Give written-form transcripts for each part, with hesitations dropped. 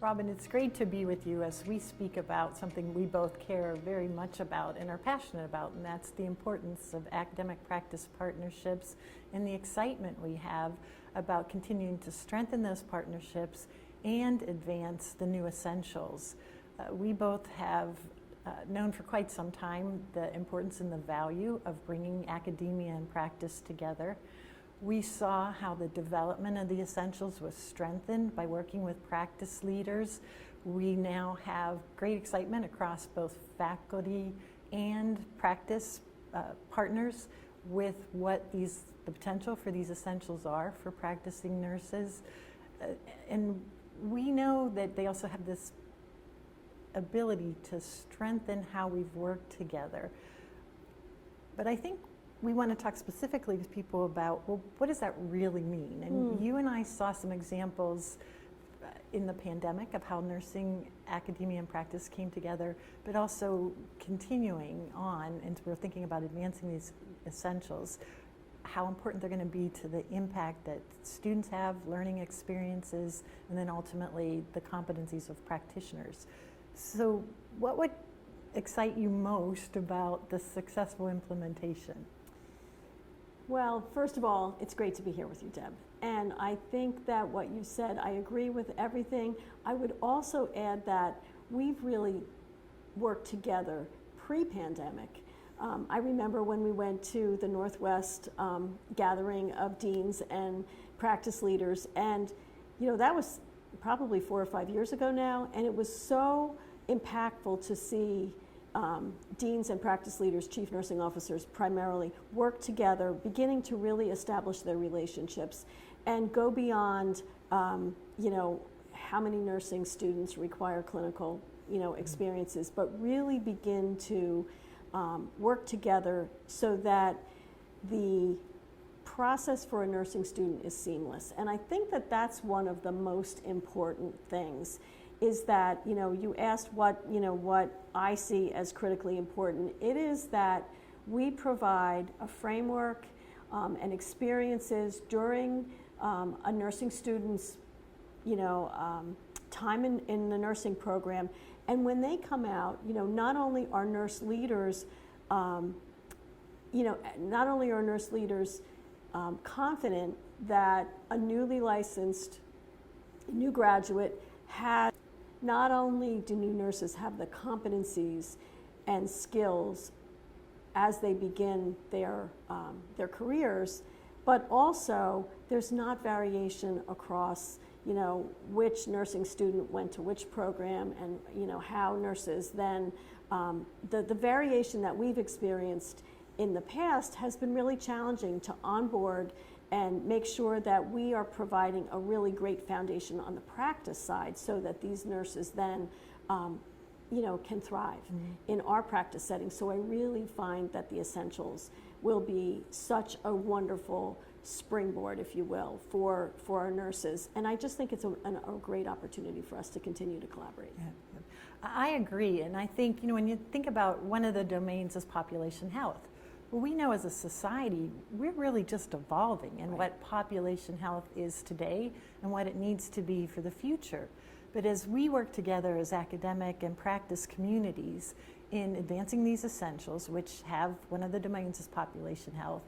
Robyn, it's great to be with you as we speak about something we both care very much about and are passionate about, and that's the importance of academic practice partnerships and the excitement we have about continuing to strengthen those partnerships and advance the new essentials. We both have known for quite some time the importance and the value of bringing academia and practice together. We saw how the development of the essentials was strengthened by working with practice leaders. We now have great excitement across both faculty and practice partners with what the potential for these essentials are for practicing nurses. And we know that they also have this ability to strengthen how we've worked together. But I think we want to talk specifically with people about, well, what does that really mean? And you and I saw some examples in the pandemic of how nursing, academia, and practice came together, but also continuing on, and we're thinking about advancing these essentials, how important they're going to be to the impact that students have, learning experiences, and then ultimately the competencies of practitioners. So what would excite you most about the successful implementation? Well, first of all, it's great to be here with you, Deb. And I think that what you said, I agree with everything. I would also add that we've really worked together pre-pandemic. I remember when we went to the Northwest gathering of deans and practice leaders, and that was probably 4 or 5 years ago now, and it was so impactful to see deans and practice leaders, chief nursing officers primarily, work together, beginning to really establish their relationships and go beyond, how many nursing students require clinical, experiences, but really begin to work together so that the process for a nursing student is seamless. And I think that that's one of the most important things, is that, you asked what I see as critically important. It is that we provide a framework and experiences during a nursing student's, time in the nursing program. And when they come out, not only are nurse leaders, confident that a newly licensed new graduate has, not only do new nurses have the competencies and skills as they begin their careers, but also there's not variation across, which nursing student went to which program and, how nurses then, the variation that we've experienced in the past has been really challenging to onboard and make sure that we are providing a really great foundation on the practice side so that these nurses then, can thrive in our practice setting. So I really find that the essentials will be such a wonderful springboard, if you will, for our nurses. And I just think it's a great opportunity for us to continue to collaborate. Yeah. I agree, and I think, when you think about one of the domains is population health. Well, we know as a society, we're really just evolving in what population health is today and what it needs to be for the future. But as we work together as academic and practice communities in advancing these essentials, which have one of the domains is population health,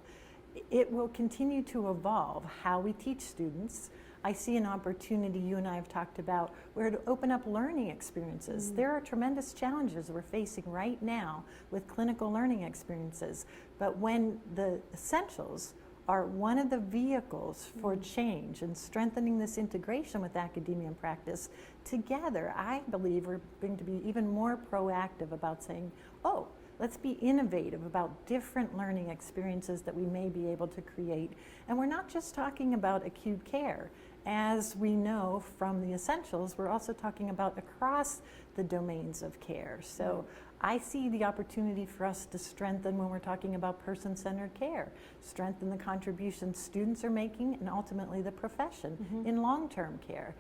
it will continue to evolve how we teach students. I see an opportunity, you and I have talked about, where to open up learning experiences. There are tremendous challenges we're facing right now with clinical learning experiences, but when the essentials are one of the vehicles for change and strengthening this integration with academia and practice, together I believe we're going to be even more proactive about saying, oh, let's be innovative about different learning experiences that we may be able to create. And we're not just talking about acute care. As we know from the essentials, we're also talking about across the domains of care. So I see the opportunity for us to strengthen when we're talking about person-centered care, strengthen the contributions students are making and ultimately the profession in long-term care.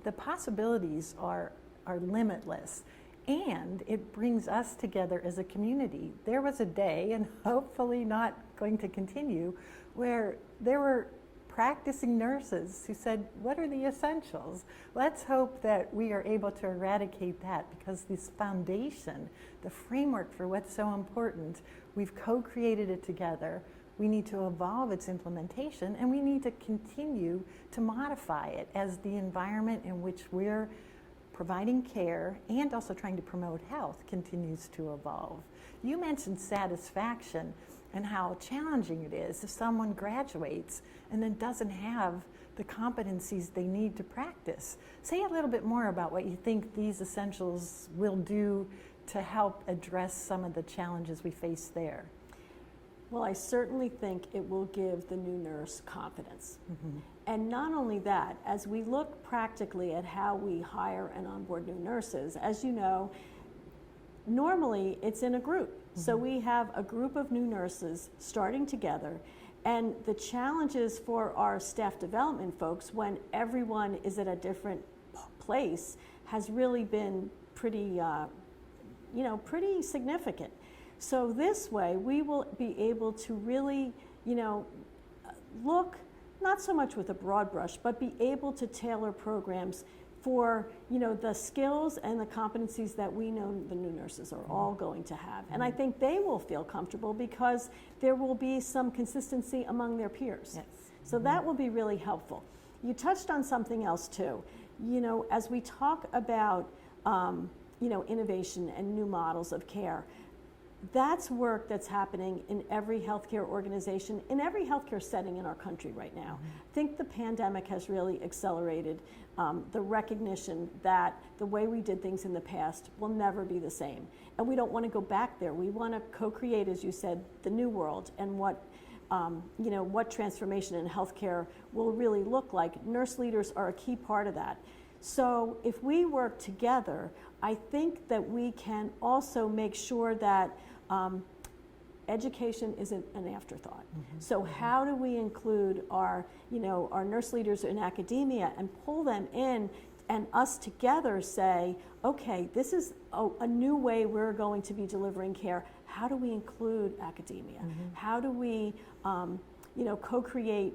The possibilities are limitless. And it brings us together as a community. There was a day, and hopefully not going to continue, where there were practicing nurses who said, what are the essentials? Let's hope that we are able to eradicate that, because this foundation, the framework for what's so important, we've co-created it together. We need to evolve its implementation, and we need to continue to modify it as the environment in which we're providing care and also trying to promote health continues to evolve. You mentioned satisfaction and how challenging it is if someone graduates and then doesn't have the competencies they need to practice. Say a little bit more about what you think these essentials will do to help address some of the challenges we face there. Well, I certainly think it will give the new nurse confidence. And not only that, as we look practically at how we hire and onboard new nurses, as you know, normally it's in a group. So we have a group of new nurses starting together, and the challenges for our staff development folks when everyone is at a different place has really been pretty, pretty significant. So this way, we will be able to really, look not so much with a broad brush, but be able to tailor programs for, the skills and the competencies that we know the new nurses are all going to have. And I think they will feel comfortable because there will be some consistency among their peers. Yes. So that will be really helpful. You touched on something else too. As we talk about, innovation and new models of care, that's work that's happening in every healthcare organization, in every healthcare setting in our country right now. I think the pandemic has really accelerated the recognition that the way we did things in the past will never be the same. And we don't want to go back there. We want to co-create, as you said, the new world and what transformation in healthcare will really look like. Nurse leaders are a key part of that. So if we work together, I think that we can also make sure that education isn't an afterthought. So how do we include our nurse leaders in academia and pull them in, and us together say, okay, this is a new way we're going to be delivering care. How do we include academia? How do we co-create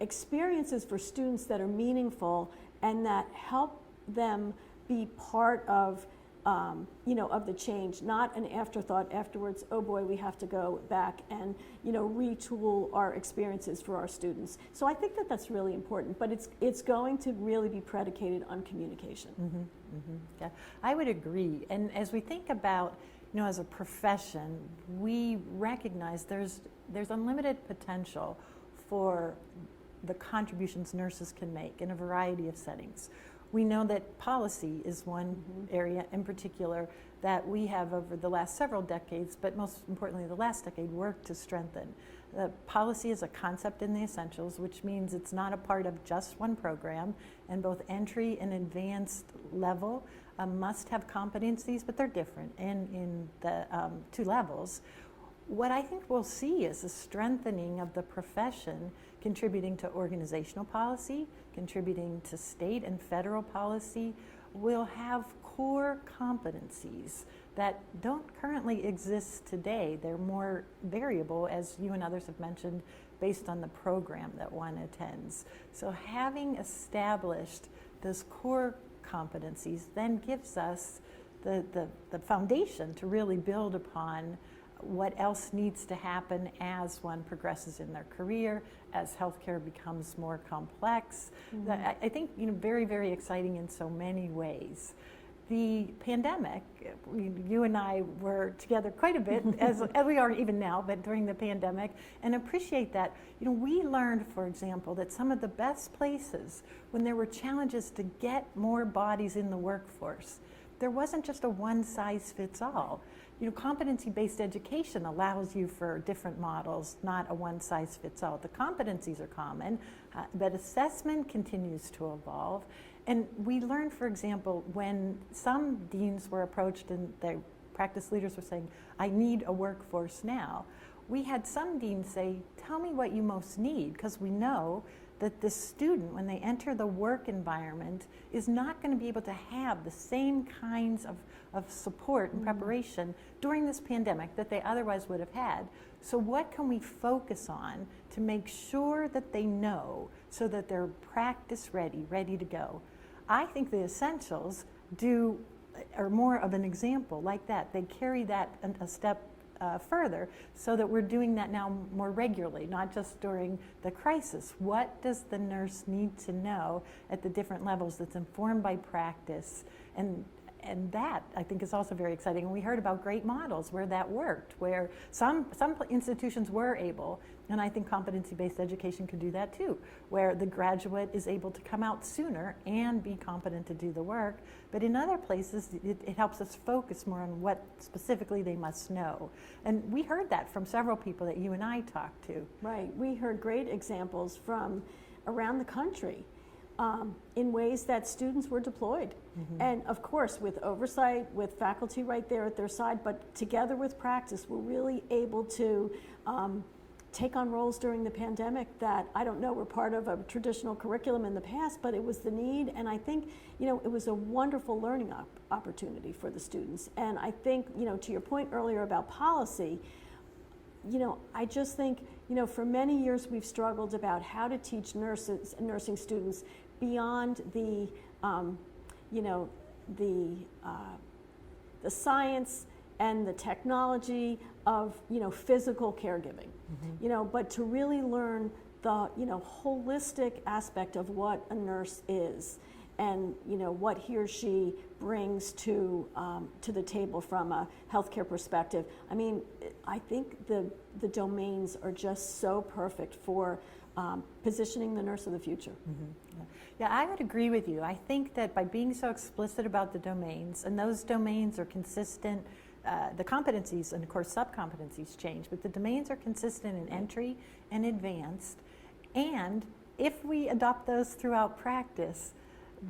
experiences for students that are meaningful and that help them be part of the change, not an afterthought afterwards, oh boy, we have to go back and, retool our experiences for our students. So I think that that's really important, but it's going to really be predicated on communication. Yeah, I would agree. And as we think about, as a profession, we recognize there's unlimited potential for the contributions nurses can make in a variety of settings. We know that policy is one area in particular that we have over the last several decades, but most importantly the last decade, worked to strengthen. The policy is a concept in the essentials, which means it's not a part of just one program, and both entry and advanced level must have competencies, but they're different in the two levels. What I think we'll see is a strengthening of the profession, contributing to organizational policy, contributing to state and federal policy. We'll have core competencies that don't currently exist today. They're more variable, as you and others have mentioned, based on the program that one attends. So having established those core competencies then gives us the foundation to really build upon what else needs to happen as one progresses in their career, as healthcare becomes more complex. I think very, very exciting in so many ways. The pandemic, you and I were together quite a bit, as we are even now, but during the pandemic, and appreciate that. We learned, for example, that some of the best places when there were challenges to get more bodies in the workforce, there wasn't just a one-size-fits-all. Competency-based education allows you for different models, not a one-size-fits-all. The competencies are common, but assessment continues to evolve. And we learned, for example, when some deans were approached and the practice leaders were saying, I need a workforce now, we had some deans say, tell me what you most need, because we know that the student, when they enter the work environment, is not going to be able to have the same kinds of support and preparation during this pandemic that they otherwise would have had. So what can we focus on to make sure that they know so that they're practice ready to go. I think the essentials are more of an example like that. They carry that a step further, so that we're doing that now more regularly, not just during the crisis. What does the nurse need to know at the different levels that's informed by practice? And that, I think, is also very exciting. And we heard about great models where that worked, where some institutions were able, and I think competency-based education could do that too, where the graduate is able to come out sooner and be competent to do the work. But in other places, it helps us focus more on what specifically they must know. And we heard that from several people that you and I talked to. Right. We heard great examples from around the country in ways that students were deployed. And of course, with oversight, with faculty right there at their side, but together with practice, we're really able to take on roles during the pandemic that, I don't know, were part of a traditional curriculum in the past, but it was the need. And I think, it was a wonderful learning opportunity for the students. And I think, to your point earlier about policy, I just think, for many years we've struggled about how to teach nurses and nursing students beyond the science and the technology of, physical caregiving, but to really learn the, holistic aspect of what a nurse is, and what he or she brings to the table from a healthcare perspective. I mean, I think the domains are just so perfect for positioning the nurse of the future. Yeah, I would agree with you. I think that by being so explicit about the domains, and those domains are consistent, the competencies and of course sub-competencies change, but the domains are consistent in entry and advanced. And if we adopt those throughout practice,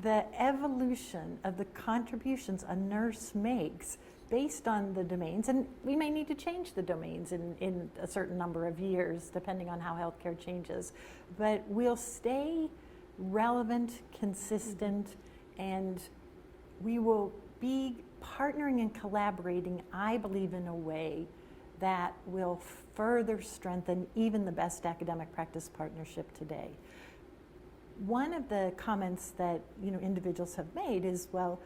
the evolution of the contributions a nurse makes based on the domains, and we may need to change the domains in a certain number of years depending on how healthcare changes, but we'll stay relevant, consistent, and we will be partnering and collaborating, I believe, in a way that will further strengthen even the best academic practice partnership today. One of the comments that individuals have made is, well,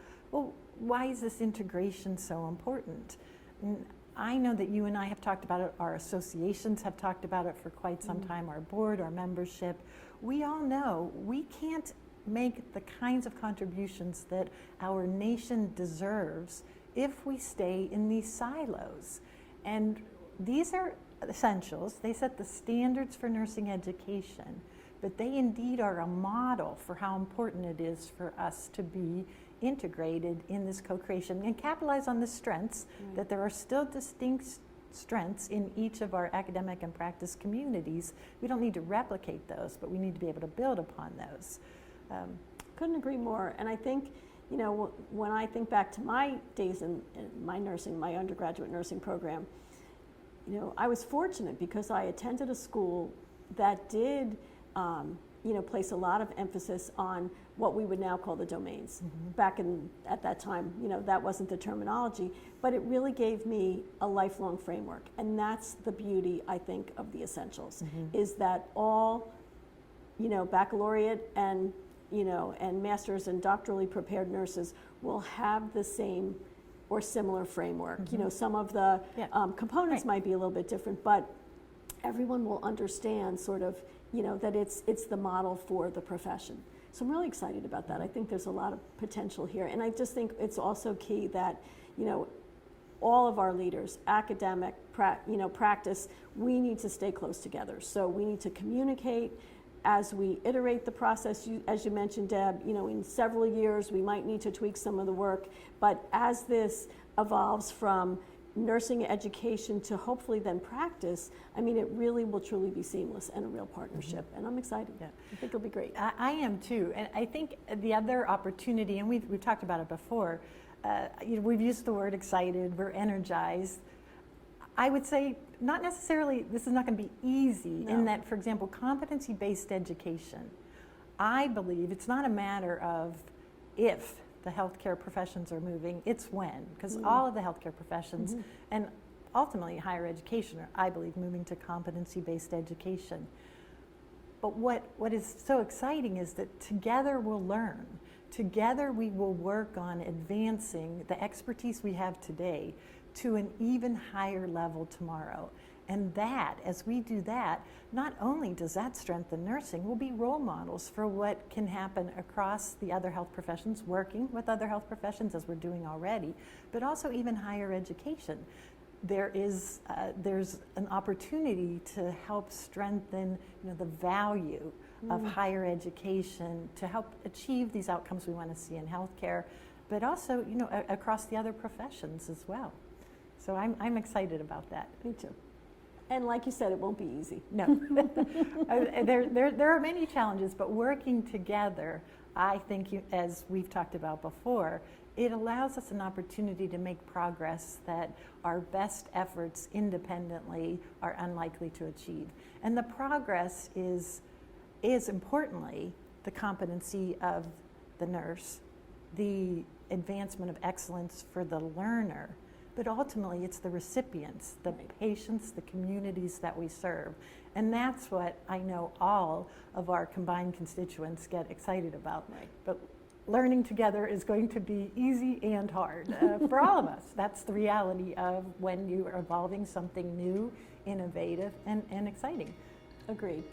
why is this integration so important? And I know that you and I have talked about it, our associations have talked about it for quite some time, our board, our membership. We all know we can't make the kinds of contributions that our nation deserves if we stay in these silos. And these are essentials. They set the standards for nursing education, but they indeed are a model for how important it is for us to be integrated in this co-creation and capitalize on the strengths, that there are still distinct strengths in each of our academic and practice communities. We don't need to replicate those, but we need to be able to build upon those. Couldn't agree more. And I think, when I think back to my days in my nursing, my undergraduate nursing program, I was fortunate because I attended a school that did place a lot of emphasis on what we would now call the domains. Back at that time, that wasn't the terminology, but it really gave me a lifelong framework. And that's the beauty, I think, of the essentials, is that all, baccalaureate and master's and doctorally prepared nurses will have the same or similar framework. Some of the components might be a little bit different, but everyone will understand sort of, that it's the model for the profession. So I'm really excited about that. I think there's a lot of potential here. And I just think it's also key that, all of our leaders, academic, practice, we need to stay close together. So we need to communicate as we iterate the process. As you mentioned, Deb, in several years, we might need to tweak some of the work. But as this evolves from nursing education to hopefully then practice, it really will truly be seamless and a real partnership. And I'm excited. I think it'll be great. I am too. And I think the other opportunity, and we've talked about it before, we've used the word excited, we're energized. I would say not necessarily, this is not going to be easy in that, for example, competency-based education, I believe it's not a matter of if the healthcare professions are moving, it's when, because all of the healthcare professions, and ultimately higher education, or I believe moving to competency-based education. But what is so exciting is that together we'll learn. Together we will work on advancing the expertise we have today to an even higher level tomorrow. And that, as we do that, not only does that strengthen nursing, we'll be role models for what can happen across the other health professions, working with other health professions as we're doing already, but also even higher education. There's an opportunity to help strengthen, the value of higher education to help achieve these outcomes we want to see in healthcare, but also, across the other professions as well. So I'm excited about that. Me too. And like you said, it won't be easy. No. There are many challenges, but working together, I think, as we've talked about before, it allows us an opportunity to make progress that our best efforts independently are unlikely to achieve. And the progress is importantly the competency of the nurse, the advancement of excellence for the learner, but ultimately it's the recipients, the patients, the communities that we serve. And that's what I know all of our combined constituents get excited about. Right. But learning together is going to be easy and hard for all of us. That's the reality of when you are evolving something new, innovative, and exciting. Agreed.